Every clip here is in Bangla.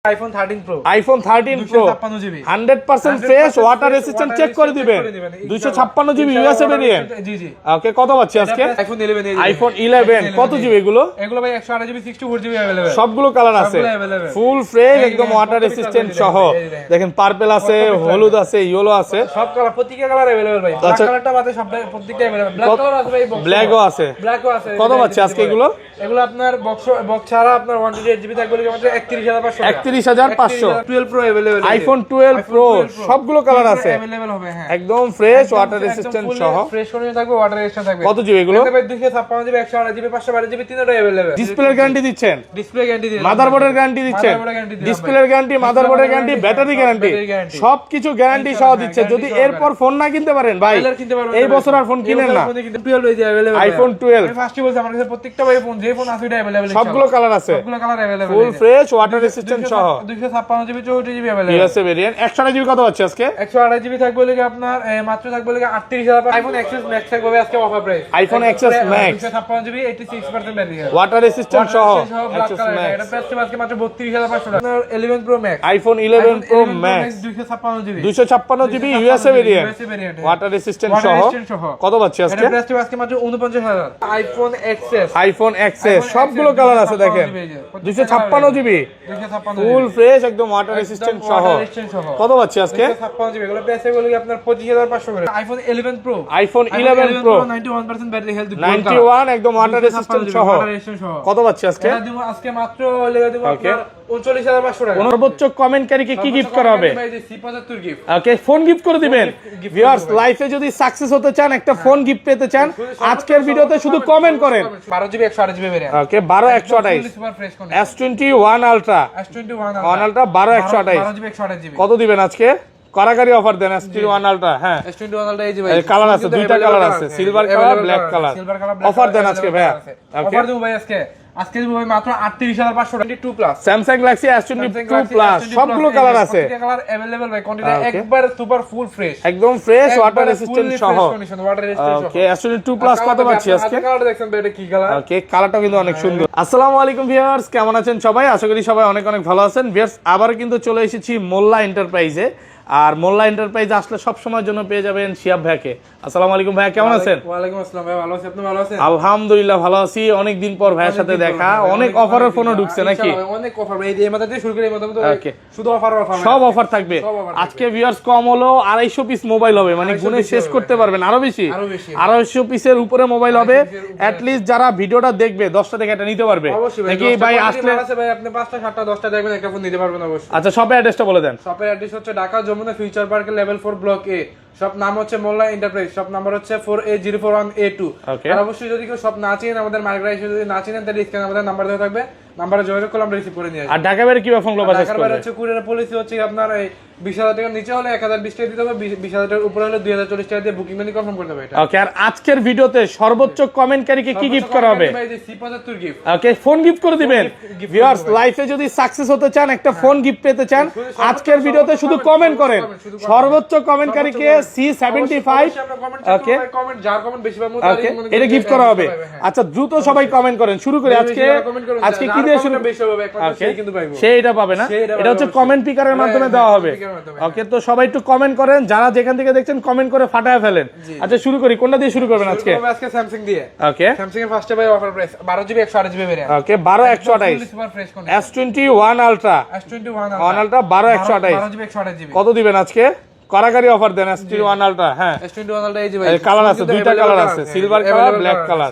IPhone 13 Pro 256 GB 100% fresh water resistant check করে দিবেন 256 জিবি ইউএসএ ভেরিয়েন্ট জি জি ওকে কত পাচ্ছি আজকে আইফোন 11 কত জিবি এগুলো ভাই 128 জিবি 64 জিবি अवेलेबल সবগুলো কালার আছে ফুল ফ্রেশ একদম ওয়াটার রেসিস্ট্যান্ট সহ দেখেন পার্পল আছে হলুদ আছে ইয়েলো আছে সব কালার প্রত্যেকটা কালার अवेलेबल ভাই ব্ল্যাক কালারটা বাদে সব প্রত্যেকটা अवेलेबल ব্ল্যাক কালার আছে ভাই ব্ল্যাকও আছে কত পাচ্ছি আজকে এগুলো আপনার বক্স ছাড়া আপনার 128 জিবি থাকবে মাত্র 31500 31500 12 প্রো अवेलेबल আইফোন 12 প্রো সবগুলো কালার আছে अवेलेबल হবে হ্যাঁ একদম ফ্রেশ ওয়াটার রেসিস্ট্যান্ট সহ ফ্রেশ কন্ডিশন থাকবে ওয়াটার রেসিস্ট্যান্ট থাকবে কত জিবি এগুলো ভাই 256 জিবি 128 জিবি 512 জিবি তিনটাই अवेलेबल ডিসপ্লের গ্যারান্টি দিচ্ছেন ডিসপ্লে গ্যারান্টি দিচ্ছেন মাদারবোর্ডের গ্যারান্টি দিচ্ছেন ডিসপ্লের গ্যারান্টি মাদারবোর্ডের গ্যারান্টি ব্যাটারি গ্যারান্টি সবকিছু গ্যারান্টি সহ দিচ্ছে যদি এরপর ফোন না কিনতে পারেন ভাই এই বছর আর ফোন কিনেন না 12 এই যে अवेलेबल আইফোন 12 আমি ফার্স্টই বলছি আমার কাছে প্রত্যেকটা ভাই ফোন যে ফোন আছে এটা अवेलेबल সবগুলো কালার আছে সবগুলো colour available full fresh water resistant সহ 256 GB 64 GB available USA variant 128 GB কত পাচ্ছি আজকে 128 জিবি থাকবে লাগে আপনার মাত্র থাকবে লাগে 38000 আইফোন এক্সএস ম্যাক্স থাকবে আজকে offer price iPhone XS max 256 GB 86% battery water resistant সহ এক্সএস ম্যাক্স এটা প্রাইস আজকে মাত্র 32500 আপনার 11 pro max iPhone 11 pro max 256 GB 256 GB USA variant water resistant সহ কত পাচ্ছি আজকে এটা প্রাইস আজকে মাত্র 49000 আইফোন এক্সএস সবগুলো কালার আছে দেখেন 256 জিবি ফুল ফ্রেশ একদম ওয়াটার রেসিস্ট্যান্ট সহ কত পাচ্ছি আজকে 256 জিবি এগুলো প্রাইস হলো আপনার 25500 করে আইফোন 11 প্রো 91% ব্যাটারি হেলথ 91 একদম ওয়াটার রেসিস্ট্যান্ট সহ কত পাচ্ছি আজকে এটা দিব আজকে মাত্র লেগে দিব আপনার 39500 টাকা সর্বোচ্চ কমেন্টকারীকে কি গিফট করা হবে ভাই C75 গিফট ওকে ফোন গিফট করে দিবেন ভিউয়ার্স লাইফে যদি সাকসেস হতে চান একটা ফোন গিফট পেতে চান আজকের ভিডিওতে শুধু কমেন্ট করেন 12 জিবি 128 জিবি ভেরিয়েন্ট ওকে 12128 সুপার ফ্রেশ কোন S21 ultra ultra 12128 GB 128 GB কত দিবেন আজকে কারাকারি অফার দেন S21 আলট্রা হ্যাঁ S21 আলট্রা এই যে ভাই কালার আছে দুইটা কালার আছে silver colour black colour offer দেন আজকে ভাইয়া অফার দেব ভাই আজকে দিব ভাই মাত্র 38500 22 plus Samsung Galaxy S22 plus সবগুলো কালার আছে প্রত্যেকটা কালার अवेलेबल ভাই কোয়ান্টিটি একবার সুপার ফুল ফ্রেশ একদম ফ্রেশ ওয়াটার রেসিস্ট্যান্ট সহ ওকে S22 প্লাস কত পাচ্ছি আজকে কালার দেখছেন ভাই এটা কি কালার ওকে কালারটা কিন্তু অনেক সুন্দর আসসালামু আলাইকুম ভিউয়ার্স কেমন আছেন সবাই আশা করি সবাই অনেক অনেক ভালো আছেন ভিউয়ার্স আবার কিন্তু চলে এসেছি মোল্লা এন্টারপ্রাইজে আর মোল্লা এন্টারপ্রাইজে আসলে সব সময়ের জন্য পেয়ে যাবেন শিয়াব ভাইকে আসসালামু আলাইকুম ভাই কেমন আছেন ওয়া আলাইকুম আসসালাম ভাই ভালো আছি আপনি ভালো আছেন আলহামদুলিল্লাহ ভালো আছি অনেক দিন পর ভাইয়ের সাথে দেখা অনেক অফারের ফোনও ঢুকছে নাকি অনেক অফার ভাই এই মাথা থেকে শুরু করে এই মাথা তো শুধু অফার সব অফার থাকবে আজকে ভিউয়ার্স কম হলো 250 পিস মোবাইল হবে মানে গুণে শেষ করতে পারবেন আরো বেশি 250 পিসের উপরে মোবাইল হবে এট লিস্ট যারা ভিডিওটা দেখবে 10টা থেকে এটা নিতে পারবে নাকি ভাই আসলে ভাই আপনি 5টা 7টা 10টা দেখবেন একটা ফোন নিতে পারবেন অবশ্যই আচ্ছা শপের অ্যাড্রেসটা বলে দেন শপের অ্যাড্রেস হচ্ছে Dhaka Jamuna future park level 4 block A shop নাম হচ্ছে মোল্লা এন্টারপ্রাইজ শপ নাম্বার হচ্ছে 4804A2 আর অবশ্যই যদি কেউ শপ না চিনেন আমাদের মার্কেটে এসে যদি না চিনেন তাহলে স্ক্রিনে আমাদের নাম্বার দেওয়া থাকবে নাম্বারে যোগাযোগ করলে আমরা রিসিভ করে নিয়ে আসব আর ঢাকা বাইরে কিভাবে ফোন পারচেজ করবে ঢাকা বাইরে হচ্ছে কুরিয়ার পলিসি হচ্ছে আপনার এই 20000 টাকার নিচে হলে 1020 টাকা দিতে হবে 20000 টাকার উপরে হলে 2040 টাকা দিয়ে বুকিং মানি কনফার্ম করতে হবে এটা ওকে আর আজকের ভিডিওতে সর্বোচ্চ কমেন্টকারীকে কি গিফট করা হবে ভাই C75 গিফট ওকে ফোন গিফট করে দিবেন ভিউয়ার্স লাইফে যদি সাকসেস হতে চান একটা ফোন গিফট পেতে চান আজকের ভিডিওতে শুধু কমেন্ট করেন সর্বোচ্চ কমেন্টকারীকে C75 ওকে কমেন্ট যার কমেন্ট বেশি পাবো তাহলে এটা গিফট করা হবে আচ্ছা দ্রুত সবাই কমেন্ট করেন শুরু করে আজকে কি দিয়ে শুরু বেশি হবে একমাত্র সেই কিন্তু পাইবো সে এটা পাবে না এটা হচ্ছে কমেন্ট পিকারের মাধ্যমে দেওয়া হবে ওকে তো সবাই একটু কমেন্ট করেন যারা যেখান থেকে দেখছেন কমেন্ট করে ফাটায় ফেলেন আচ্ছা শুরু করি কোনটা দিয়ে শুরু করবেন আজকে স্যামসাং দিয়ে ওকে স্যামসাং এর ফার্স্টে ভাই offer price 12 GB 128 GB variant ওকে 12128 সুপার ফ্রেশ কোন S21 ultra ultra 12128 GB 128 GB কত দিবেন আজকে কারাকারি অফার দেন S21 আলট্রা হ্যাঁ S21 আলট্রা এই যে ভাই কালার আছে দুইটা কালার আছে silver colour black colour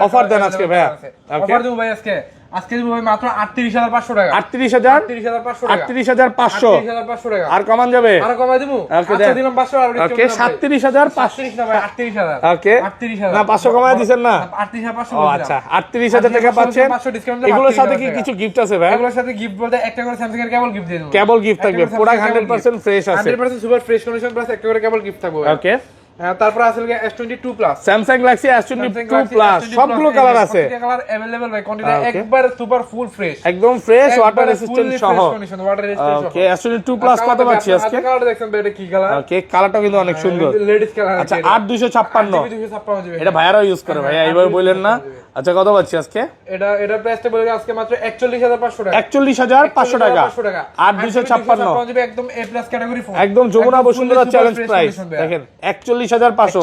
offer দেন আজকে ভাইয়া অফার দেব ভাই আজকে দিব ভাই মাত্র 38500 টাকা 38500 টাকা আর কমান যাবে আর কমাই দেবো আচ্ছা দিলাম 500 আর ওকে 37500 না ভাই 38000 ওকে 38000 না 500 কমায় দিবেন না 38500 ও আচ্ছা 38000 টাকা পাচ্ছেন এগুলোর সাথে কি কিছু গিফট আছে ভাই এগুলোর সাথে গিফট বলতে একটা করে স্যামসাং এর কেবল গিফট দিয়ে দেব কেবল গিফট থাকবে পুরো 100% ফ্রেশ আছে 100% সুপার ফ্রেশ কন্ডিশন প্লাস একটা করে কেবল গিফট থাকবে ওকে তারপর আছে S22 plus Samsung Galaxy S22 plus সবগুলো কালার আছে প্রত্যেকটা কালার अवेलेबल ভাই কোয়ান্টিটি একবার সুপার ফুল ফ্রেশ একদম ফ্রেশ ওয়াটার রেসিস্ট্যান্ট সহ ওকে S22 প্লাস কত পাচ্ছি আজকে কালার দেখছেন ভাই এটা কি কালার ওকে কালারটা কিন্তু অনেক সুন্দর লেডিস কালার আচ্ছা 8256 256 এটা ভাইয়ারা ইউজ করে ভাই এইভাবে বলেন না আচ্ছা কত পাচ্ছি আজকে? এটা প্রাইসটা বলে আজকে মাত্র 41500 টাকা। 41500 টাকা। 8256 জিবি একদম এ প্লাস ক্যাটাগরি ফোন, একদম যমুনা বসুন্ধরা চ্যালেঞ্জ প্রাইস দেখেন 41500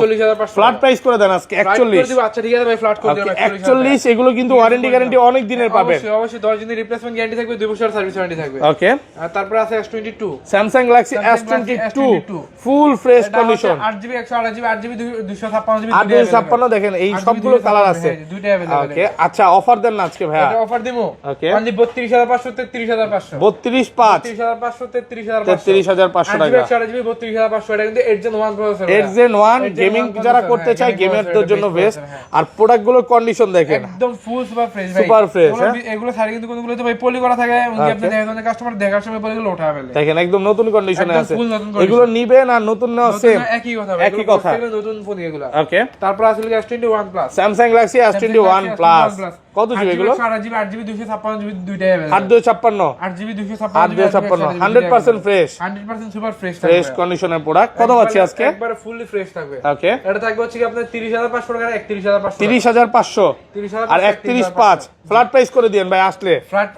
ফ্ল্যাট প্রাইস করে দেন আজকে 41। আচ্ছা ঠিক আছে ভাই, ফ্ল্যাট করে দিও 41। এগুলো কিন্তু ওয়ারেন্টি গ্যারান্টি অনেক দিনের পাবেন। অবশ্যই 10 দিনের রিপ্লেসমেন্ট গ্যারান্টি থাকবে, 2 বছর সার্ভিস ওয়ারেন্টি থাকবে। ওকে, আর তারপর আছে S22, Samsung Galaxy S22 full fresh condition, 8GB 128GB 8GB 256GB 856 দেখেন এই সবগুলো কালার আছে। দুইটা अवेलेबल। ওকে, আচ্ছা অফার দেন না আজকে ভাইয়া? এটা অফার দিমু। ওকে, মানে 32500 33500 32500 33500 টাকা। 8GB 32500 এটা কিন্তু Edge 1 প্রসেসর। Edge 1 গেমিং যারা করতে চায় গেমারদের জন্য বেস্ট। আর প্রোডাক্টগুলোর কন্ডিশন দেখেন একদম ফুল সুপার ফ্রেশ ভাই, সুপার ফ্রেশ। এগুলো সারি কিন্তু কোনগুলো তো ভাই পলি করা থাকে, উনি আপনি দেখেন কাস্টমার দেখার সময় পলিগুলো উঠা ফেলে। দেখেন একদম নতুন কন্ডিশনে আছে। condition। এগুলো নিবেন আর নতুন নেওয়া সেম একই কথা ভাই, একই কথা। নতুন ফোন এগুলো। ওকে, তারপর আসলে S21 plus, Samsung Galaxy S21 plus কত জিবি এগুলো? 8GB 8GB 256GB দুইটাই available. 856 8GB 256GB 100% fresh 100% super fresh fresh কন্ডিশনের প্রোডাক্ট। কত পাচ্ছি আজকে? একবারে ফুললি ফ্রেশ থাকবে। ওকে, এটা থাকবে হচ্ছে কি আপনার 30500 টাকা 31500 30500 আর 31500 ফ্ল্যাট প্রাইস করে দিবেন ভাই আসলে।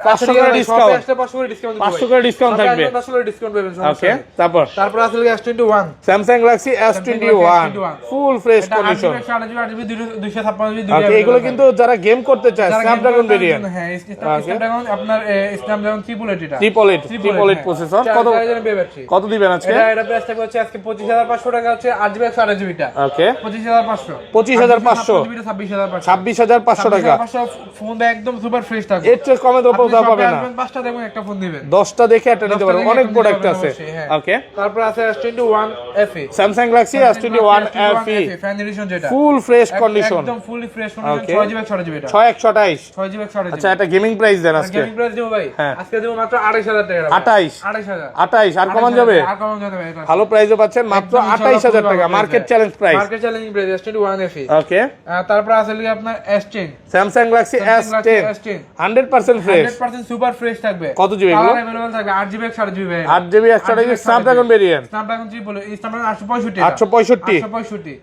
500 করে ডিসকাউন্ট, 500 করে ডিসকাউন্ট 500 করে ডিসকাউন্ট থাকবে। 500 করে ডিসকাউন্ট পাবেন। ওকে, তারপর আসলে S21, Samsung Galaxy S21 full fresh condition. 8GB 8GB 256GB ওকে, এগুলো কিন্তু যারা গেম করতে চায় স্ন্যাপড্রাগন ভেরিয়েন্ট। হ্যাঁ, স্ন্যাপড্রাগন আপনার স্ন্যাপড্রাগন 888 ট্রিপল এইট প্রসেসর। কত দিবেন আজকে? এটা প্রাইস থাকবে হচ্ছে আজকে 25500 টাকা হচ্ছে 8GB 128GB টা। ওকে, 25500 26500 টাকা। ফোন একদম সুপার ফ্রেশ থাকবে, এর চেয়ে কমে তো পাবে না। 5টা দেখবেন একটা ফোন দিবেন, 10টা দেখে একটা নিতে পারবেন, অনেক প্রোডাক্ট আছে। ওকে, তারপর আছে S21 FE, Samsung Galaxy S21 FE fan addition, যেটা ফুল ফ্রেশ কন্ডিশন, একদম ফুলি ফ্রেশ কন্ডিশন, 6GB 128GB টা। 6128 6GB 128GB। আচ্ছা, এটা গেমিং প্রাইস দেন আজকে। গেমিং প্রাইস দেবো ভাই, হ্যাঁ। আজকে দেবো মাত্র 28000 টাকা। 28 আর কমান যাবে? আর কমান যাবে ভাই, ভালো প্রাইসে পাচ্ছেন মাত্র 28000 টাকা, market challenge price. Market challenging price S21 FE। ওকে, তারপর আছে কি আপনার S10, Samsung Galaxy S10 100% fresh 100% super fresh থাকবে। কত জিবি এগুলো? কালার अवेलेबल থাকবে 8GB 128GB 8GB 128GB Snapdragon variant, Snapdragon 865 865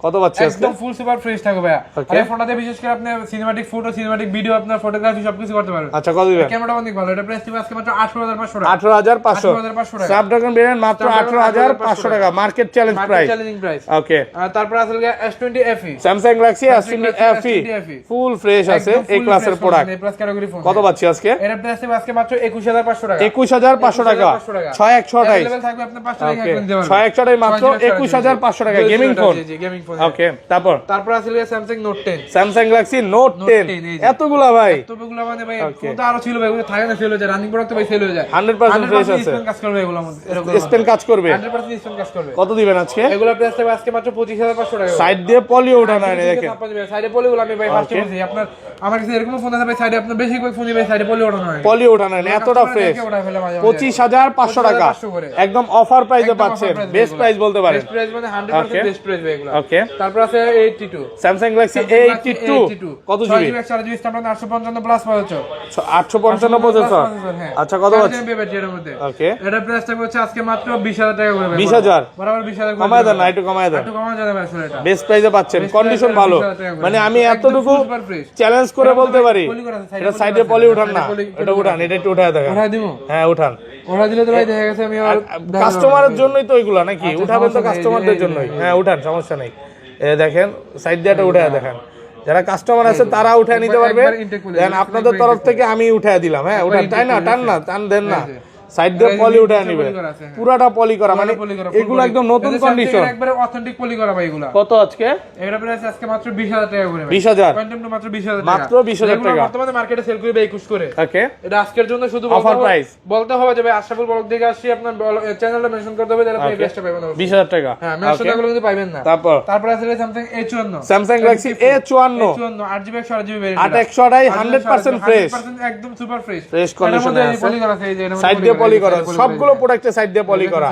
কত পাচ্ছি আজকে? একদম ফুল সুপার ফ্রেশ থাকবে ভাই। Okay. আর এই ফোনটাতে বিশেষ করে আপনি সিনেম্যাটিক ফটো, সিনেম্যাটিক ভিডিও, আপনার ফটোগ্রাফি সবকিছু করতে পারবেন। আচ্ছা, কত দিবেন? ক্যামেরাটা অনেক ভালো। এটা প্রাইস দিবে আজকে মাত্র 18500 টাকা। 18500 টাকা। স্ন্যাপড্রাগন ভেরিয়েন্ট মাত্র 18500 টাকা, market challenge price. Challenging price. Okay, তারপর আছে S20 FE, Samsung Galaxy S20 FE full fresh আছে, এই ক্লাসের প্রোডাক্ট। এই প্লাস ক্যাটাগরি ফোন। কত পাচ্ছি আজকে? এটা প্রাইস দিবে আজকে মাত্র 21500 টাকা। 21500 টাকা 6128 अवेलेबल থাকবে আপনার 5 টাকা কিনতে পারবেন। 6128 মাত্র 21500 টাকা gaming phone. Gaming phone. Okay, তারপর আছে Samsung Note 10, Samsung Galaxy Note 10 এতগুলা ভাই, এতগুলো মানে ভাই ফোন তো আরো ছিল ভাই, ওগুলো থাকে না, সেল হয়ে যায়, রানিং প্রোডাক্ট তো ভাই সেল হয়ে যায়। 100% ফ্রেশ আছে, কাজ করবে এগুলো মধ্যে, এরকম স্পেন কাজ করবে, 100% স্পেন কাজ করবে। কত দিবেন আজকে? এগুলো প্রাইস থাকবে আজকে মাত্র 25500 টাকা। সাইড দিয়ে পলিও উঠানো হয় না, দেখেন সাইডে পলিগুলো আমি ভাই ফার্স্টে বলছি, আপনার আমার কাছে এরকম ফোন আছে ভাই, সাইডে আপনার বেশি কয়েক ফোন ভাই সাইডে পলি ওঠানো হয়, পলিও উঠানো হয় না, এতটা ফ্রেশ। 25500 টাকা একদম অফার প্রাইসে পাচ্ছেন, বেস্ট প্রাইস বলতে পারেন। বেস্ট প্রাইস মানে 100% বেস্ট প্রাইস ভাই এগুলো। ওকে, তারপর আছে 82, স্যামসাং গ্যালাক্সি A82 কত জিবি? 6GB 855 প্লাস পাচ্ছো, 855 প্রসেসর। আচ্ছা, কত পাচ্ছেন? ওকে, এটা প্রাইস থাকবে হচ্ছে আজকে মাত্র 20000 টাকা করে ভাই। 20000 বরাবর 20000 কমায় দেন না, একটু কমায় দেন, একটু কমা যাবে ভাই আসলে এটা। বেস্ট প্রাইসে পাচ্ছেন, কন্ডিশন ভালো। 20000 টাকা করে। মানে আমি এতটুকু চ্যালেঞ্জ করে বলতে পারি, এটা সাইডে পলি উঠান না, এটা উঠান, এটা একটু উঠায় দেখেন। উঠাই দিমু? হ্যাঁ, উঠান। ওরা দিলে তো ভাই দেখা গেছে আমি আর কাস্টমারের জন্যই তো এগুলা নাকি, উঠাবেন তো কাস্টমারদের জন্যই। হ্যাঁ, উঠান, সমস্যা নেই। দেখেন সাইড দিয়ে উঠায় দেখেন, যারা কাস্টমার আছে তারা উঠায় নিতে পারবে। দেন আপনাদের তরফ থেকে আমি উঠায় দিলাম। হ্যাঁ, উঠান, তাই না, টান না, টান দেন না, সাইড দিয়ে পলি উঠায় নিবে, পুরাটা পলি করা, মানে এগুলো একদম নতুন কন্ডিশন, একবারে অথেন্টিক পলি করা ভাই এগুলা। কত আজকে? এটা প্রাইস আজকে মাত্র 20000 টাকা করে ভাই। 20000 কোয়ান্টাম মাত্র 20000 টাকা, মাত্র 20000 টাকা বর্তমানে মার্কেটে সেল করে 21 করে। ওকে, এটা আজকের জন্য শুধু অফার প্রাইস বলতে হবে যে ভাই আশরাফুল ব্লগ থেকে আসছি, আপনার চ্যানেলটা মেনশন করতে হবে, তাহলে আপনি বেস্টটা পাবেন 20000 টাকা। হ্যাঁ, মেনশন না করলে কিন্তু পাবেন না। তারপর আছে Samsung A54, Samsung Galaxy A54 8GB 128GB 828 100% fresh, একদম সুপার ফ্রেশ ফ্রেশ কন্ডিশনে আছে, পলি করা আছে, এই যে সাইড দিয়ে পলি করা, সবগুলো প্রোডাক্টে সাইড দিয়ে পলি করা।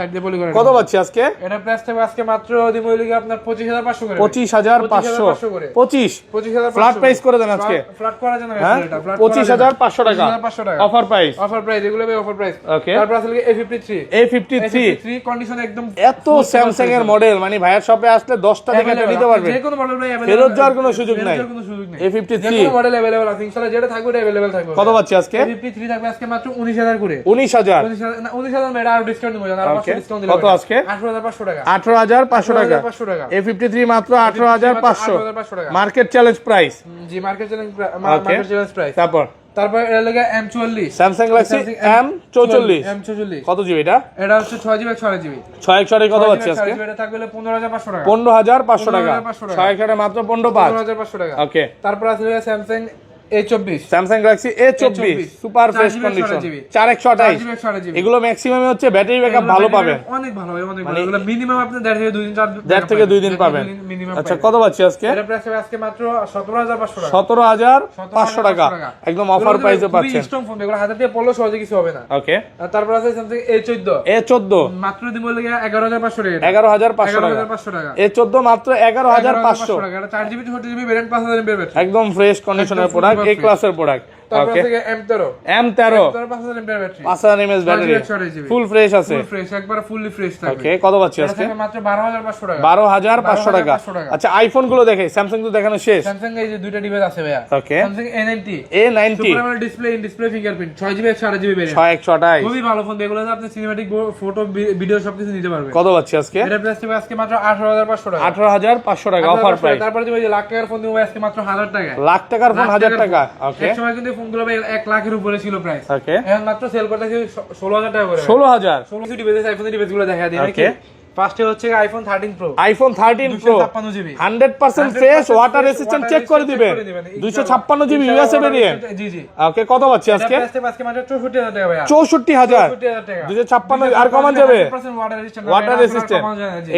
কত পাচ্ছি আজকে? এটা প্রাইস থাকবে আজকে মাত্র দিমু হইলো আপনার 25500 করে। 25500 করে। 25000 ফ্ল্যাট প্রাইস করে দেন আজকে। ফ্ল্যাট করা যায় না এটা, ফ্ল্যাট 25500 টাকা। Offer price. অফার প্রাইস, এগুলো ভাই অফার প্রাইস। তারপর আছে A53 কন্ডিশন একদম। এত স্যামসাং এর মডেল, মানে ভাইয়ের শপে আসলে 10টা থেকে এটা নিতে পারবেন, যে কোনো মডেল ভাই अवेलेबल, ফেরত যাওয়ার কোনো সুযোগ নাই। A53 যে কোনো মডেল अवेलेबल আছে ইনশাআল্লাহ, যেটা থাকবে এটা अवेलेबल থাকবে। কত পাচ্ছি আজকে? A53 থাকবে আজকে মাত্র 19000 করে। 19000 না 19000 মেরা আর ডিসকাউন্ট দিব, আর 500 ডিসকাউন্ট দিলাম। কত আজকে? 18500 টাকা। 18500 টাকা। A53 মাত্র 18500 মার্কেট চ্যালেঞ্জ প্রাইস। জি মার্কেট চ্যালেঞ্জ প্রাইস। তারপর এর লাগে M44 স্যামসাং গ্যালাক্সি M44 কত জিবি এটা? এটা হচ্ছে 6GB 128GB 6 কত পাচ্ছি আজকে? এটা থাকবে 15500 টাকা। 15500 টাকা। 6 মাত্র 15500 টাকা। ওকে। তারপর আছে Samsung A24 Samsung Galaxy A24 super fresh condition 4128। এগুলো ম্যাক্সিমাম হচ্ছে ব্যাটারি ব্যাকআপ ভালো পাবেন, অনেক ভালো হয়, অনেক ভালো। এগুলো মিনিমাম আপনি 1.5 থেকে 2 দিন পাবেন। আচ্ছা কত পাচ্ছি আজকে? এটা প্রাইস আজকে মাত্র 17500 টাকা। 17500 টাকা একদম অফার প্রাইসে পাচ্ছেন। স্ট্রং ফোন, এগুলো হাতে দিয়ে পড়লে সহজে কিছু হবে না। ওকে। তারপর আছে স্যামসাং A14 মাত্র দিমু লাগে 11500 টাকা। 11500 টাকা। A14 মাত্র 11500 টাকা। এটা 4GB 64GB variant 5000 mAh battery, একদম ফ্রেশ কন্ডিশনের প্রোডাক্ট, এ ক্লাসের প্রোডাক্ট। তারপর আছে M13 5000 mAh battery, 5000 mAh battery, ফুল ফ্রেশ আছে, ফুল ফ্রেশ, একবার ফুললি ফ্রেশ থাকবে। ওকে। কত পাচ্ছি আজকে? মাত্র 12500 টাকা। 12500 টাকা। আচ্ছা আইফোন গুলো দেখে, স্যামসাং তো দেখানো শেষ। স্যামসাং এই যে দুইটা ডিভাইস আছে ভাইয়া। Okay. Samsung A90 super AMOLED display, in display fingerprint, 6GB 128GB variant, 6128 খুবই ভালো ফোন। এগুলো আপনি সিনেম্যাটিক ফটো ভিডিও সবকিছু নিতে পারবেন। কত পাচ্ছি আজকে? এটা প্রাইস হবে আজকে মাত্র 18500 টাকা। 18500 টাকা অফার প্রাইস। তারপরে যে লাখ টাকার ফোন দিব আজকে মাত্র 1000 টাকা। লাখ টাকার ফোন 1000 টাকা। ওকে। এক সময় কিন্তু ফোনগুলো ভাই 1 লাখের উপরে ছিল প্রাইস। ওকে। এখন মাত্র সেল করতেছি 16000 টাকা করে। 16000 16 ডিভাইস, আইফোনের ডিভাইসগুলো দেখা দিই নাকি। ফার্স্টে হচ্ছে iPhone 13 Pro. IPhone 13 Pro 256GB 100% fresh, water resistant check করে দিবেন। 256GB USA variant. জি জি। ওকে। কত পাচ্ছি আজকে? আজকে মাত্র 64000 টাকা ভাই। 64000 টাকা। 256 আর কমান যাবে। 100% ওয়াটার রেজিস্ট্যান্ট,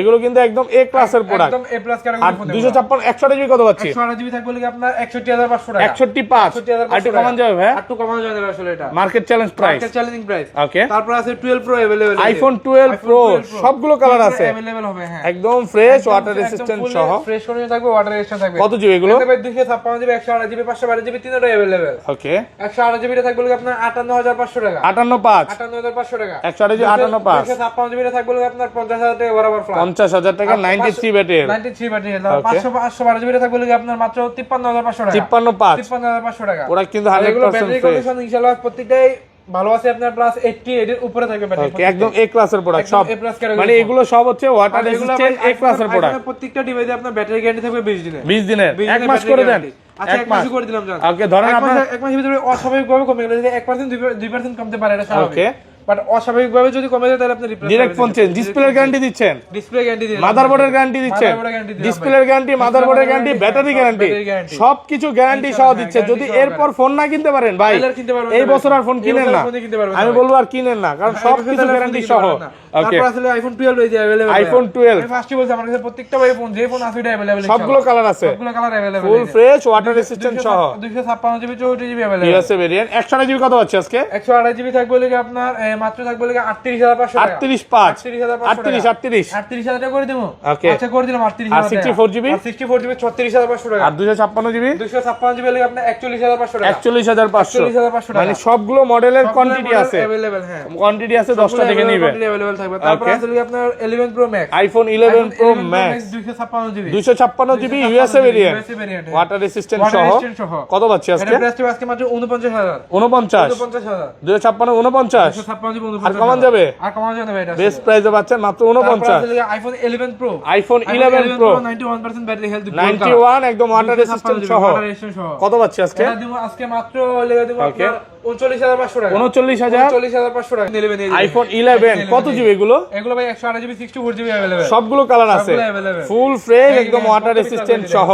এগুলো কিন্তু একদম এ ক্লাসের প্রোডাক্ট, একদম এ প্লাস ক্যাটাগরি ফোন। 256 128GB কত পাচ্ছি? 128GB থাকবে লাগি আপনার 61500 টাকা। 615 আর একটু কমান যাবে ভাই, আর একটু কমানো যাবে আসলে। এটা market challenge price, market challenging price. Okay. তারপর আছে 12 প্রো अवेलेबल, আইফোন 12 প্রো সবগুলো কালার আছে, अवेलेबल হবে। হ্যাঁ একদম ফ্রেশ, ওয়াটার রেজিস্ট্যান্ট সহ। ফ্রেশ কন্ডিশন থাকবে, ওয়াটার রেজিস্ট্যান্ট থাকবে। কত জিবি এগুলো? 256GB 128GB 512GB তিনটাই अवेलेबल। ওকে। 128GB টা থাকবে লাগি আপনার 58500 টাকা। 58500 টাকা। 128GB 58500। 256GB টা থাকবে লাগি আপনার 50000 টাকা বরাবর ফ্ল্যাট। 50000 টাকা 93 ব্যাটারি। 93 ব্যাটারি। 512GB টা থাকবে লাগি আপনার মাত্র 53500 টাকা। 55500 টাকা। ওরা কিন্তু এগুলো 100% ব্যাটারি ফ্রেশ, কন্ডিশন ইনশাআল্লাহ প্রত্যেকটাই ভালো আছে আপনার, প্লাস 80 এর উপরে থাকবে ব্যাটারি। ওকে। একদম এ ক্লাসের প্রোডাক্ট সব, মানে এগুলো সব হচ্ছে ওয়াটার রেজিস্ট্যান্ট এ ক্লাসের প্রোডাক্ট। প্রত্যেকটা ডিভাইসে আপনার ব্যাটারি গ্যারান্টি থাকবে 20 দিনের। 20 দিনের, এক মাস করে দেন। আচ্ছা এক মাস করে দিলাম জান। ওকে। ধরেন আপনার এক মাসের ভিতরে অস্বাভাবিকভাবে কমে গেলে 1% 2% কমতে পারে, এটা স্বাভাবিক। ওকে। বাট অস্বাভাবিকভাবে যদি কমে যায় তাহলে আপনি রিপ্লেস ডাইরেক্ট ফোন চেঞ্জ, ডিসপ্লের গ্যারান্টি দিচ্ছেন, ডিসপ্লে গ্যারান্টি দিলাম, মাদারবোর্ডের গ্যারান্টি দিচ্ছেন, ডিসপ্লের গ্যারান্টি, মাদারবোর্ডের গ্যারান্টি, ব্যাটারি গ্যারান্টি, সবকিছু গ্যারান্টি সহ দিচ্ছে। যদি এরপর ফোন না কিনতে পারেন ভাই, এই বছর আর ফোন কিনেন না, আমি বলবো আর কিনেন না, কারণ সবকিছু গ্যারান্টি সহ। ওকে। তারপর আসলে আইফোন 12 এই যে अवेलेबल, আইফোন 12 আমি ফার্স্টই বলছি আমার কাছে প্রত্যেকটা ভাই ফোন যে ফোন আছে এটা अवेलेबल, সবগুলো কালার আছে, সবগুলো colour available, full fresh, water resistant সহ। 256GB 64GB available USA variant. 128GB কত পাচ্ছি আজকে? 128GB থাকবে লাগি আপনার মাত্র থাকবে লাগি 38500 টাকা। 38500 টাকা করে দেবো। ওকে। আচ্ছা করে দিলাম 38000 আর 64GB 64GB 36500 টাকা। আর 256GB 256GB লাগি আপনার 41500 টাকা। 41500 টাকা। মানে সবগুলো মডেলের কোয়ান্টিটি আছে, अवेलेबल। হ্যাঁ কোয়ান্টিটি আছে, 10টা থেকে নেবেন। अवेलेबल থাকবে। তারপর আসলে আপনার 11 Pro Max, iPhone 11 Pro Max 256GB 256GB USA variant, water resistant সহ। কত পাচ্ছি আজকে? এটা প্রাইস আজকে মাত্র 49000 49 49000 256 49 256GB আর কমান যাবে, আর কমানো যাবে না এটা। বেস্ট প্রাইসে পাচ্ছেন মাত্র 49। IPhone 11 Pro, iPhone 11 Pro 91% battery health, 91 একদম ওয়াটার রেজিস্ট্যান্ট সহ। কত পাচ্ছি আজকে? এটা দিব আজকে মাত্র লেগে দিব আপনার 39500 টাকা। 39500 টাকা নিলেন। আইফোন 11 কত জিবি এগুলো? এগুলো ভাই 128GB 64GB अवेलेबल, সবগুলো কালার আছে, ফুল ফ্রেশ, একদম ওয়াটার রেজিস্ট্যান্ট সহ।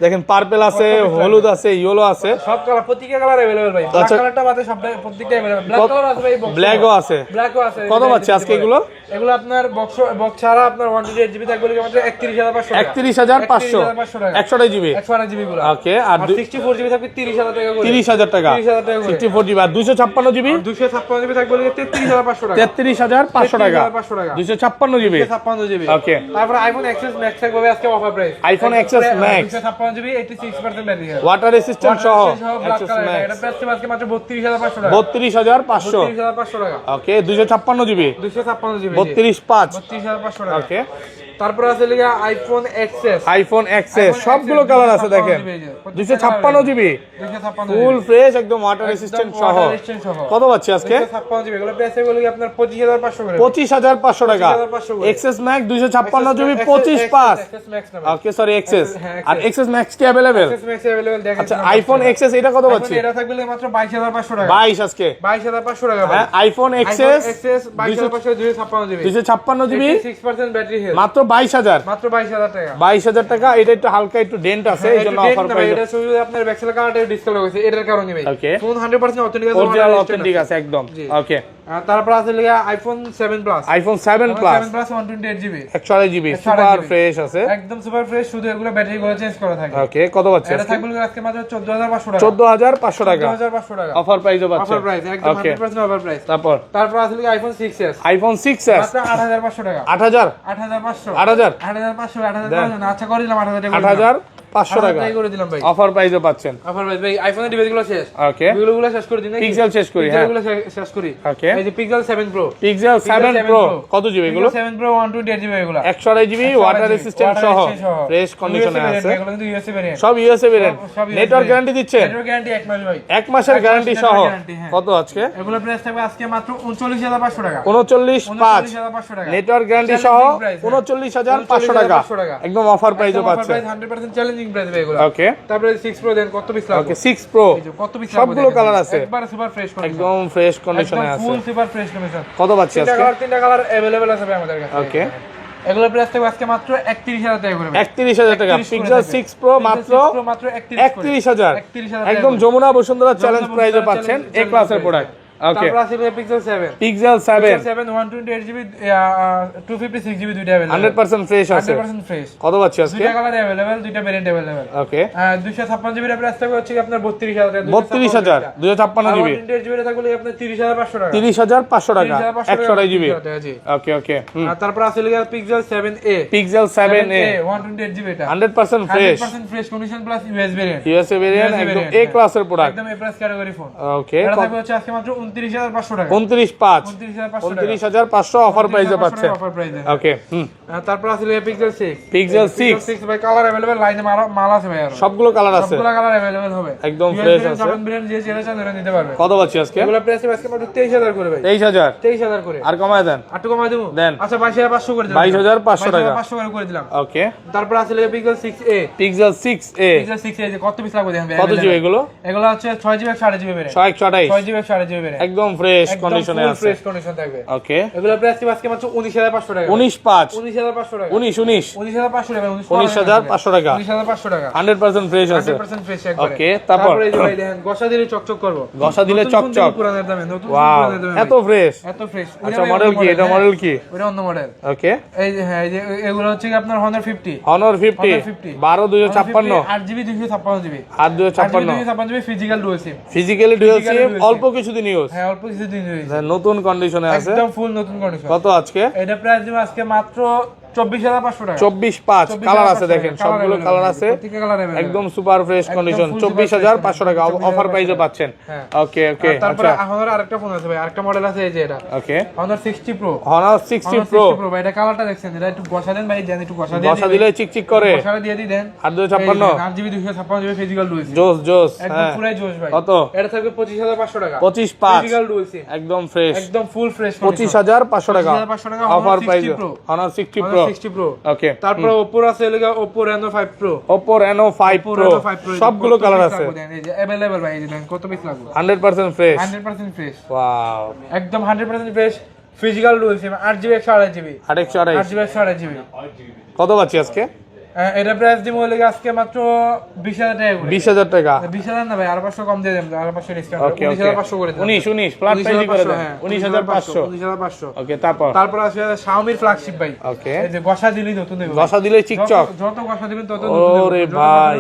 দেখেন পার্পল আছে, হলুদ আছে, ইয়েলো আছে, সব কালার, প্রত্যেকটা কালার अवेलेबल ভাই। ব্ল্যাক কালারটা বাদে সব প্রত্যেকটা अवेलेबल। ব্ল্যাক কালার আছে ভাই, ব্ল্যাকও আছে। ব্ল্যাকও আছে। কত পাচ্ছি আজকে এগুলো? এগুলো আপনার বক্স ছাড়া আপনার 128 জিবি থাকবে মাত্র 31500 টাকা। 31500 টাকা 128 জিবি 128 জিবি গুলো। ওকে, আর 64 জিবি থাকবে 30000 টাকা করে। 30000 টাকা 30000 টাকা করে 64 জিবি। আর 256 জিবি 256 জিবি থাকবে 33500 টাকা। 33500 টাকা 33500 টাকা 256 জিবি 256 জিবি। ওকে, তারপর আইফোন এক্সএস ম্যাক্স থাকবে আজকে offer price. IPhone XS max 256 GB 86% battery health, water resistant সহ ব্ল্যাক এক্সএস কালার। ম্যাক্স এটা প্রাইস আজকে মাত্র 32500 টাকা। 32500 32500 টাকা। ওকে, 256 জিবি 256 জিবি 325 32500 টাকা। ওকে। তারপর আছে লিগা আইফোন এক্সএস। আইফোন এক্সএস সবগুলো কালার আছে দেখেন। 256 জিবি 256 ফুল ফ্রেশ একদম ওয়াটার রেসিস্ট্যান্ট সহ। কত পাচ্ছি আজকে? 256 জিবি এগুলো প্রাইস হলো কি আপনার 25500 করে। 25500 টাকা 25500 করে। XS max 256 GB 255। XS max না ওকে, সরি এক্সএস। হ্যাঁ, আর এক্সএস ম্যাক্স কি अवेलेबल? এক্সএস ম্যাক্স अवेलेबल দেখেন। আচ্ছা, আইফোন এক্সএস এটা কত পাচ্ছি? এটা থাকবে মাত্র 22500 টাকা। 22 আজকে 22500 টাকা। হ্যাঁ, iPhone XS XS 22500 256 GB 256 GB 6% battery health মাত্র 22000 মাত্র 22000 টাকা। 22000 টাকা। এটা একটু হালকা একটু ডেন্ট আছে, এই জন্য অফার প্রাইস। এটা শুধু আপনার ব্যাকসেল কার্ডে ডিসকাউন্ট হয়েছে এটার কারণে ভাই। ওকে, ফোন 100% অথেন্টিক আছে, অরিজিনাল অথেন্টিক আছে একদম। ওকে, তারপর আছে লিগা iPhone 7 plus. IPhone 7 plus 7 plus 128 GB 128 GB super fresh আছে একদম সুপার ফ্রেশ, শুধু এগুলো ব্যাটারি গুলো চেঞ্জ করা থাকে। ওকে, কত পাচ্ছি এটা আজকে? থাকবে আজকে মাত্র 14500 টাকা। 14500 টাকা 14500 টাকা অফার প্রাইসও পাচ্ছেন। অফার প্রাইস একদম 100% অফার প্রাইস। তারপর আছে লিগা আইফোন 6s আইফোন 6s মাত্র 8500 টাকা। 8000 8500 8000 8500 না, আচ্ছা করে দিলাম 8000 টাকা 8500 টাকা করে দিলাম ভাই। অফার প্রাইসও পাচ্ছেন। অফার প্রাইস ভাই। আইফোনের ডিভাইস গুলো শেষ। ওকে, ভিডিওগুলো শেষ করে দিন নাকি? পিক্সেল শেষ করি। হ্যাঁ, পিক্সেলগুলো শেষ করি। ওকে, এই যে পিক্সেল 7 প্রো। পিক্সেল 7 প্রো কত জিবি এগুলো? 7 প্রো 128 জিবি এগুলো 128 জিবি ওয়াটার রেসিস্ট্যান্ট সহ ফ্রেশ কন্ডিশনে আছে। এগুলো কিন্তু ইউএসএ ভেরিয়েন্ট। সব ইউএসএ ভেরিয়েন্ট। নেটওয়ার্ক গ্যারান্টি দিচ্ছেন? নেটওয়ার্ক গ্যারান্টি 1 মাস ভাই। 1 মাসের গ্যারান্টি সহ। হ্যাঁ। কত আজকে? এগুলো প্রাইস থাকবে আজকে মাত্র 39500 টাকা। 39500 39500 টাকা। নেটওয়ার্ক গ্যারান্টি সহ 39500 টাকা একদম অফার প্রাইসও পাচ্ছেন। 100% চ্যালেঞ্জিং প্রাইস ভাই এগুলো। ওকে, তারপরে 6 প্রো দেন কত পিস লাগবে? ওকে 6 প্রো কত পিস লাগবে? সবগুলো কালার আছে, একবারে সুপার ফ্রেশ কন্ডিশন, একদম ফ্রেশ কন্ডিশনে আছে। Full super fresh condition. কত পাচ্ছি আজকে? তিনটা কালার अवेलेबल আছে ভাই আমাদের কাছে। ওকে, এগুলোর প্রাইস থাকবে আজকে মাত্র 31000 টাকা করে। 31000 টাকা। পিক্সেল 6 প্রো মাত্র 31000 একদম যমুনা বসুন্ধরা চ্যালেঞ্জ প্রাইসে পাচ্ছেন। এ ক্লাসের প্রোডাক্ট। ওকে, তারপর আছে পিক্সেল 7। পিক্সেল 7 128 জিবি 256 জিবি দুইটা अवेलेबल। 100% ফ্রেশ আছে। 100% ফ্রেশ। কত পাচ্ছি আজকে? দুইটা কালার अवेलेबल, দুইটা ভেরিয়েন্ট अवेलेबल। ওকে, 256 জিবি এর প্রাইস থাকবে হচ্ছে কি আপনার 32000 টাকা। 32000 256 জিবি 128 জিবি থাকবে আপনার 30500 টাকা। 30500 টাকা 128 জিবি। জি। ওকে, ওকে। আর তারপর আছে লিগা pixel 7a। Pixel 7a 128 GB এটা 100% fresh 100% fresh condition plus US variant. USA variant একদম এ ক্লাসের প্রোডাক্ট, একদম এ প্লাস ক্যাটাগরি ফোন। ওকে, এটা থাকবে হচ্ছে আজকে মাত্র 29500 টাকা। 29500 অফার প্রাইসে পাচ্ছেন। অফার প্রাইসে। ওকে, তারপর আছে লিগা পিক্সেল 6। পিক্সেল 6 ভাই কালার अवेलेबल, লাইনে মাল আছে ভাই আর সবগুলো কালার আছে, সবগুলো কালার अवेलेबल হবে, একদম ফ্রেশ আছে। জাপান ব্র্যান্ড যে যেটা চান ওটা নিতে পারবে। কত পাচ্ছি আজকে? এগুলো প্রাইস আজকে মাত্র 23000 করে ভাই। 23000 করে। আর কমায় দেন। একটু কমায় দেবো দেন। আচ্ছা 22500 করে দিলাম। 22500 টাকা 500 করে দিলাম। ওকে, তারপর আছে লিগা pixel 6a। Pixel 6a pixel 6a যে কত পিস লাগবে দেখেন ভাই। কত জিবি এগুলো? এগুলো হচ্ছে 6 GB 8.5 GB variant. 128 6 GB 8.5 GB variant. একদম ফ্রেশ কন্ডিশনে ফুল আছে। ফ্রেশ কন্ডিশন থাকবে। ওকে, এগুলো প্রাইস আজকে মাত্র 19500 টাকা। 19.5 19500 টাকা। 19 টাকা। 19500 টাকা 19500 টাকা 100% ফ্রেশ আছে। 100% ফ্রেশ একবারে। ওকে, তারপর এই যে ভাই দেখেন ঘষা দিলে চকচক করব। ঘষা দিলে চকচক। পুরানের দামে নতুন ওয়াও, পুরানের দামে এত ফ্রেশ। এত ফ্রেশ। আচ্ছা, মডেল কি এটা? মডেল কি? ওটা অন্য মডেল। ওকে, এই যে হ্যাঁ এই যে এগুলো হচ্ছে কি আপনার Honor 50। Honor 50 12 256 8GB 256 জিবি আর 256 256 GB physical dual SIM. Physically dual SIM অল্প কিছুদিন ইউজ। হ্যাঁ অল্প কিছু দিন হয়েছে। নতুন কন্ডিশনে আছে, একদম ফুল নতুন কন্ডিশন। কত আজকে? এটা প্রাইস দিব আজকে মাত্র 24500 টাকা। 24.5 কালার আছে দেখেন, সবগুলো কালার আছে, প্রত্যেকটা কালার अवेलेबल। একদম সুপার ফ্রেশ কন্ডিশন। 24500 টাকা অফার প্রাইসে পাচ্ছেন। ওকে, ওকে। তারপরে আচ্ছা, Honor আরেকটা ফোন আছে ভাই, আরেকটা মডেল আছে এই যে এটা। ওকে, Honor 60 Pro। Honor 60 Pro ভাই এটা কালারটা দেখছেন, এটা একটু বসা দেন ভাই, দেন একটু বসা বসা দিলে চিকচিক করে। বসাটা দিয়ে দেন। আর 256 8GB 256 GB physical dual SIM. জোস জোস। একদম হ্যাঁ, পুরাই জোশ ভাই। কত? এটা থাকবে 25500 টাকা। 25.5 ফিজিক্যাল ডুয়াল সিম একদম ফ্রেশ, একদম ফুল ফ্রেশ 25500 টাকা 25500 টাকা offer price. Honor 60 Pro 60 Pro। ওকে, তারপর Oppo আছে এলাকা Oppo Reno 5 Pro। Oppo Reno 5 Pro সবগুলো কালার আছে, এই যে अवेलेबल ভাই, এই যে দেখেন কত পিস লাগবে। 100% ফ্রেশ 100% ফ্রেশ। ওয়াও, একদম 100% fresh physical dual SIM 8GB 128GB 828 8GB 128GB। কত পাচ্ছি আজকে? এটা প্রাইস দিব হলে আজকে মাত্র 20000 টাকা করে। 20000 টাকা। 20000 না ভাই, আর 500 কম দিয়ে দেন, আর 500 ডিসকাউন্ট। ওকে 19500 করে দেন। 19 ফ্ল্যাট প্রাইস করে দেন। 19500। 19500। ওকে, তারপর আছে Xiaomi ফ্ল্যাগশিপ ভাই। ওকে, এই যে গসা দিলেই নতুন হবে। গসা দিলেই চিকচক। যত গসা দিবেন তত নতুন হবে। ওরে ভাই,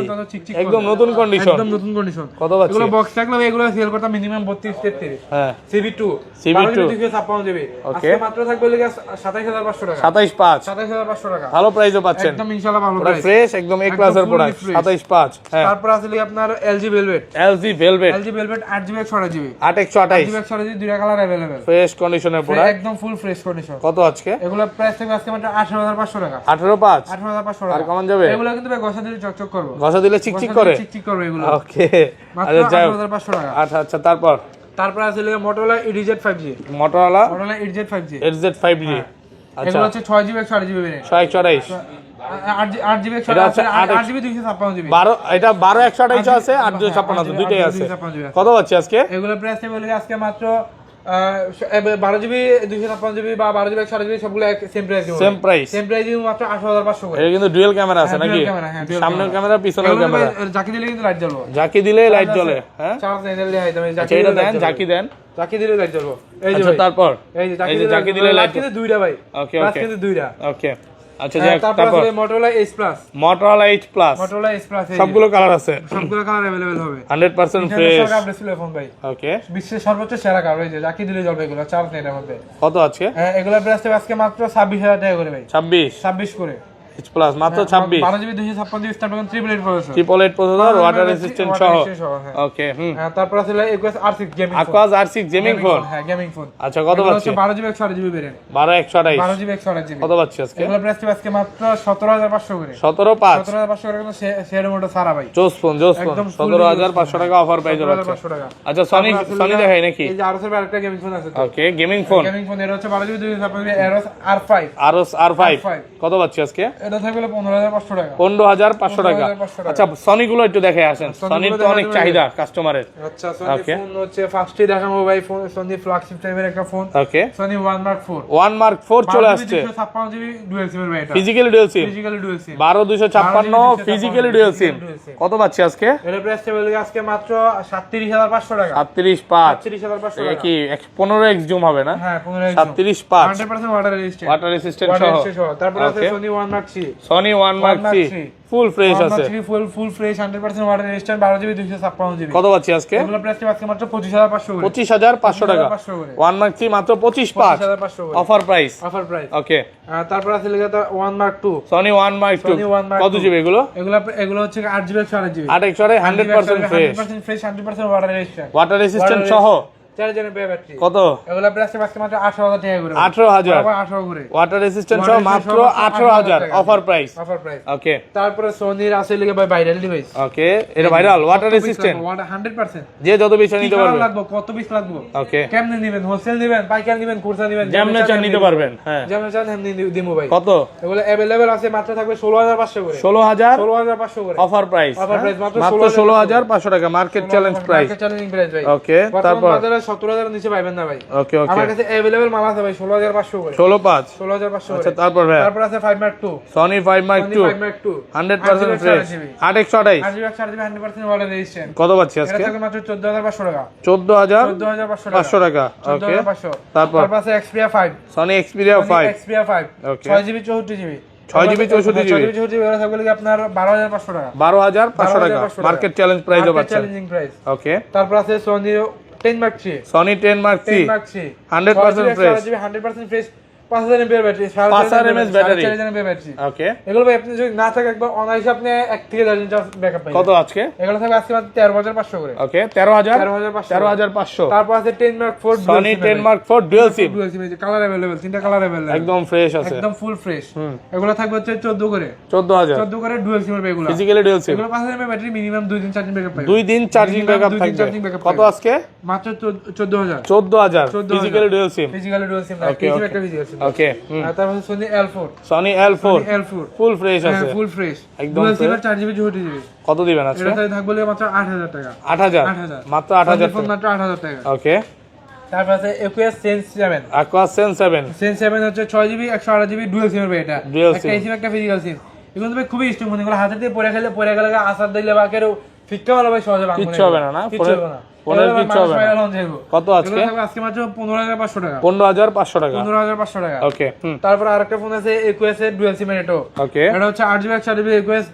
একদম নতুন কন্ডিশন। একদম নতুন কন্ডিশন। কত পাচ্ছি? এগুলো বক্স থাকলে এগুলো সেল করতে মিনিমাম 32 33। হ্যাঁ, CV2 256 দেবে। ওকে, আজকে মাত্র থাকবে হলে 27500 টাকা। 275। 27500 টাকা। ভালো প্রাইসও পাচ্ছেন। একদম ইনশাআল্লাহ ভালো পুরো প্রাইস। ফ্রেশ, একদম এ ক্লাসের প্রোডাক্ট। 275। হ্যাঁ, তারপর আছে আপনার LG Velvet। LG Velvet 8GB 128GB। 828 8GB 128GB দুইটা কালার अवेलेबल। ফ্রেশ কন্ডিশনের প্রোডাক্ট, একদম ফুল ফ্রেশ কন্ডিশন। কত আজকে? এগুলো প্রাইস থাকবে আজকে মাত্র 18500 টাকা। 185। 18500 আর টাকা। কমান যাবে? এগুলো কিন্তু ভাই গসা দিলে চকচক করবে। গসা দিলে চিকচিক করে। চিকচিক করবে এগুলো। ওকে, মাত্র আচ্ছা যাও। 18500 টাকা। আচ্ছা আচ্ছা, তারপর আছে Motorola EDZ 5G। Motorola EDZ 5G। EDZ 5G। আচ্ছা, এগুলো হচ্ছে 6GB 128GB ভেরিয়েন্ট। 128। 8GB এটা আছে 8GB 256GB। 12, এটা 12 128 আছে, 8 256 আছে, দুইটাই আছে। কত পাচ্ছি আজকে? এগুলো প্রাইস বলে আজকে মাত্র 12GB 256GB বা 12GB 128GB সবগুলো সেম প্রাইস দিব। সেম প্রাইস দিব মাত্র 18500 করে। এটা কিন্তু ডুয়াল ক্যামেরা আছে নাকি? সামনের ক্যামেরা, পিছনের ক্যামেরা। জাকি দিলে কিন্তু লাইট জ্বলবে। জাকি দিলে লাইট জ্বলে। হ্যাঁ, চার্জ নেই দিলে আচ্ছা, এটা দেন, জাকি দেন। জাকি দিলে লাইট জ্বলবে। এই যে আচ্ছা, তারপর এই যে জাকি দিলে লাইট কিন্তু দুইটা ভাই। ওকে প্লাস ওকে কিন্তু দুইটা। ওকে, আচ্ছা যাক। তারপর তারপর আছে Motorola Edge Plus। Motorola Edge Plus সবগুলো কালার আছে, সবগুলো কালার अवेलेबल হবে। 100% ফ্রেশ। ডিসপ্লে ফোন ভাই। ওকে, বিশ্বের সর্বোচ্চ সেরা কালার। এই যে জাকি দিলে জ্বলবে এগুলো, চার্জ নেই এর মধ্যে। কত আছে? এগুলোর প্রাইস আজকে মাত্র 26000 টাকা করে ভাই। 26 করে। Edge Plus মাত্র 26। 12GB 256GB Snapdragon 888 processor. 888 processor, water resistant সহ। ওকে, তারপর আছে Aquos R6 gaming phone. Aquos R6 gaming phone. হ্যাঁ, গেমিং ফোন। আচ্ছা, কত পাচ্ছি? 12GB 128GB variant. 12 128। 12GB 128GB। কত পাচ্ছি আজকে? এগুলোর প্রাইস আজকে মাত্র 17500 করে। 17.5। 17500 করে কিন্তু শেয়ার মোড সারা ভাই। জোস ফোন 17500 টাকা অফার প্রাইস আছে। 17500 টাকা। আচ্ছা, সনি দেখাই নাকি? এই যে আরো আরেকটা গেমিং ফোন আছে। ওকে, গেমিং ফোন। গেমিং ফোন এর হচ্ছে 12GB 256GB Aros R5। Aros R5 কত পাচ্ছি আজকে? এটা থাকবে 15500 টাকা। 15500 টাকা। আচ্ছা, সনি গুলো একটু দেখে আসেন। সনির তো অনেক চাহিদা কাস্টমারের। আচ্ছা, সনি ফোন হচ্ছে ফার্স্টে দেখাবো ভাই। ফোন সনি ফ্ল্যাগশিপ টাইপের একটা ফোন। ওকে, সনি 1 Mark 4। 1 Mark 4 চলে আসছে। 256GB ডুয়াল সিম এর ভাই এটা। Physically dual SIM. 12256 physically dual SIM. কত পাচ্ছি আজকে? এর প্রাইস বলে আজকে মাত্র 37500 টাকা। 375। 37500 টাকা। কি 15x জুম হবে না? হ্যাঁ, 15x 375। 100% water resistant. Water resistant সহ। তারপর আছে Sony 1 Mark 3। Sony 1 Mark 3 full fresh আছে। Full fresh 100% water resistant 12GB 256GB। কত পাচ্ছি আজকে? এগুলো প্রাইস আজকে মাত্র 25500 করে। 25500 টাকা। 1 Mark 3 মাত্র 25500 অফার প্রাইস। ওকে, তারপর আছে লেখা 1 Mark 2। সনি 1 Mark 2 কত জিবি এগুলো? এগুলো হচ্ছে 8GB 128GB। 100% fresh. 100% water resistant. Water resistant সহ। Charger battery. কত? এগুলো প্রাইস আজকে মাত্র 18000 টাকা করে। 18000 18 করে। ওয়াটার রেজিস্ট্যান্ট সহ মাত্র 18000 অফার প্রাইস। ওকে, তারপরে সনির আছে লেগে ভাই ভাইরাল ডিভাইস। ওকে, এটা ভাইরাল ওয়াটার রেজিস্ট্যান্ট 100%। যে যত বেশি নিতে পারবে। কত পিস লাগবে? ওকে, কেমনে নেবেন? হোলসেল নেবেন, পাইকারি নেবেন, খুচরা নেবেন? যেমন চান নিতে পারবেন। হ্যাঁ, যেমন চান এমনি দিমু ভাই। কত? এগুলো अवेलेबल আছে, মাত্র থাকবে 16500 করে। 16500 করে অফার প্রাইস। মাত্র 16500 টাকা market challenge price. Market challenging price ভাই। ওকে, তারপর বাজারে 17000 নিচে পাবেন না ভাই। ওকে ওকে, আমার কাছে अवेलेबल মাল আছে ভাই 16500 করে। 16500 করে। আচ্ছা, তারপর ভাই তারপর আছে 5 Mark 2। Sony 5 Mark 2 100% fresh 828 8GB 100% water resistant. কত পাচ্ছি আজকে? এটা থাকবে মাত্র 14500 টাকা। 14500 টাকা। ওকে, তারপর আছে Xperia 5। সনি Xperia 5 ওকে, 6GB 64GB। 6GB 64GB এরা থাকবে কি আপনার 12500 টাকা। 12500 টাকা মার্কেট চ্যালেঞ্জ প্রাইসও পাচ্ছেন। Challenging price. ওকে, তারপর আছে Sony 10 Mark 3। Sony 10 Mark 3 100% fresh. 100% fresh. 5000 mAh battery. 5000 mAh battery. 4000 mAh battery. Okay, এগুলো ভাই আপনি যদি না থাকে একবার অনায়াসে আপনি 1 থেকে 10 দিন ব্যাকআপ পাবেন। কত আজকে? এগুলো থাকবে আজকে মাত্র 13500 করে। ওকে, 13500। 13500। তারপর আছে 10 Mark 4 Sony 10 Mark 4 dual SIM. Colour available, তিনটা কালার अवेलेबल। একদম ফ্রেশ আছে, একদম ফুল ফ্রেশ। এগুলো থাকবে হচ্ছে 14 করে। 14000 করে ডুয়াল সিমের এগুলো। Physically dual SIM. এগুলো 5000 mAh ব্যাটারি, মিনিমাম 2 দিন চার্জিং ব্যাকআপ পাবেন। 2 দিন চার্জিং ব্যাকআপ থাকবে। কত আজকে? মাত্র 14000। 14000 physically dual SIM. Physically dual SIM. ওকে, একটা ফিজিক্যাল সিম। ওকে, তারপর Sony L4। সনি L4 ফুল ফ্রেশ আছে। ফুল ফ্রেশ একদম ডুয়াল সিম 4GB 64GB। কত দিবেন আজকে? এটা থাকবে মাত্র 8000 টাকা। 8000 মাত্র 8000 ফোন মাত্র 8000 টাকা। ওকে, তারপর আছে Aquos Sense 7। Aquos Sense 7 হচ্ছে 6GB 128GB ডুয়াল সিমের ভাই। এটা একটা সিম একটা ফিজিক্যাল সিম। এগুলো ভাই খুবই স্ট্রং ফোন, এগুলো হাতে দিয়ে পরে গেলে আসার দিলে বা কেউ ফিক্কা ভালো ভাই সহজে ভাঙবে কিচ্ছু হবে না, না কিচ্ছু হবে না। ফোনের কিচ্ছু হবে না। এগুলো কত আজকে? আজকে মাত্র 15,500 টাকা। 15,500 টাকা। 15,500 টাকা। ওকে। তারপর আরেকটা ফোন আছে Equus এর ডুয়াল সিম এটো। ওকে। এটা হচ্ছে 8GB 128GB Equus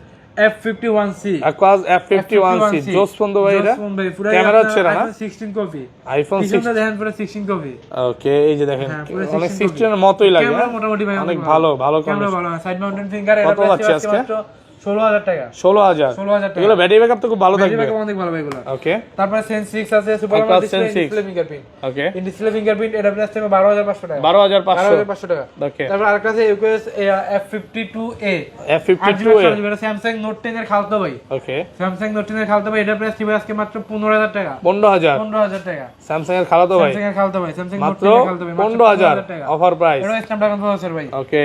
F51C। Equus F51C জোস ফোন তো ভাই এটা। ক্যামেরা হচ্ছে না? iPhone 16 copy. iPhone 16 দেখেন পুরো 16 কপি। ওকে, এই যে দেখেন পুরো অনেক 16 16 এর মতই লাগে। ক্যামেরা মোটামুটি ভাই অনেক ভালো ক্যামেরা কন্ডিশন। ভালো, সাইড মাউন্টেন ফিঙ্গার। কত পাচ্ছি আজকে? মাত্র 16,000 টাকা। 16,000 টাকা। এগুলো ব্যাটারি ব্যাকআপ তো খুব ভালো থাকবে। ব্যাটারি ব্যাকআপ অনেক ভালো ভাই এগুলো। ওকে। তারপর সেন্স 6 আছে, super Equus AMOLED Sense 6 display fingerprint. Okay. In display fingerprint এটা প্রাইস থাকবে 12,500 টাকা। 12,500 টাকা। ওকে। তারপর আরেকটা আছে Equus F52A। F52A Samsung Note 10 এর খালতো ভাই। ওকে। স্যামসাং নোট 10 এর খালতো ভাই, এটা প্রাইস থাকবে আজকে মাত্র 15,000 টাকা। 15,000 টাকা। স্যামসাং এর খালাতো ভাই স্যামসাং এর খালতো ভাই, স্যামসাং নোট মাত্র 10 এর খালতো ভাই, 15,000 অফার প্রাইস। এটা স্ন্যাপড্রাগন প্রসেসর ভাই। ওকে।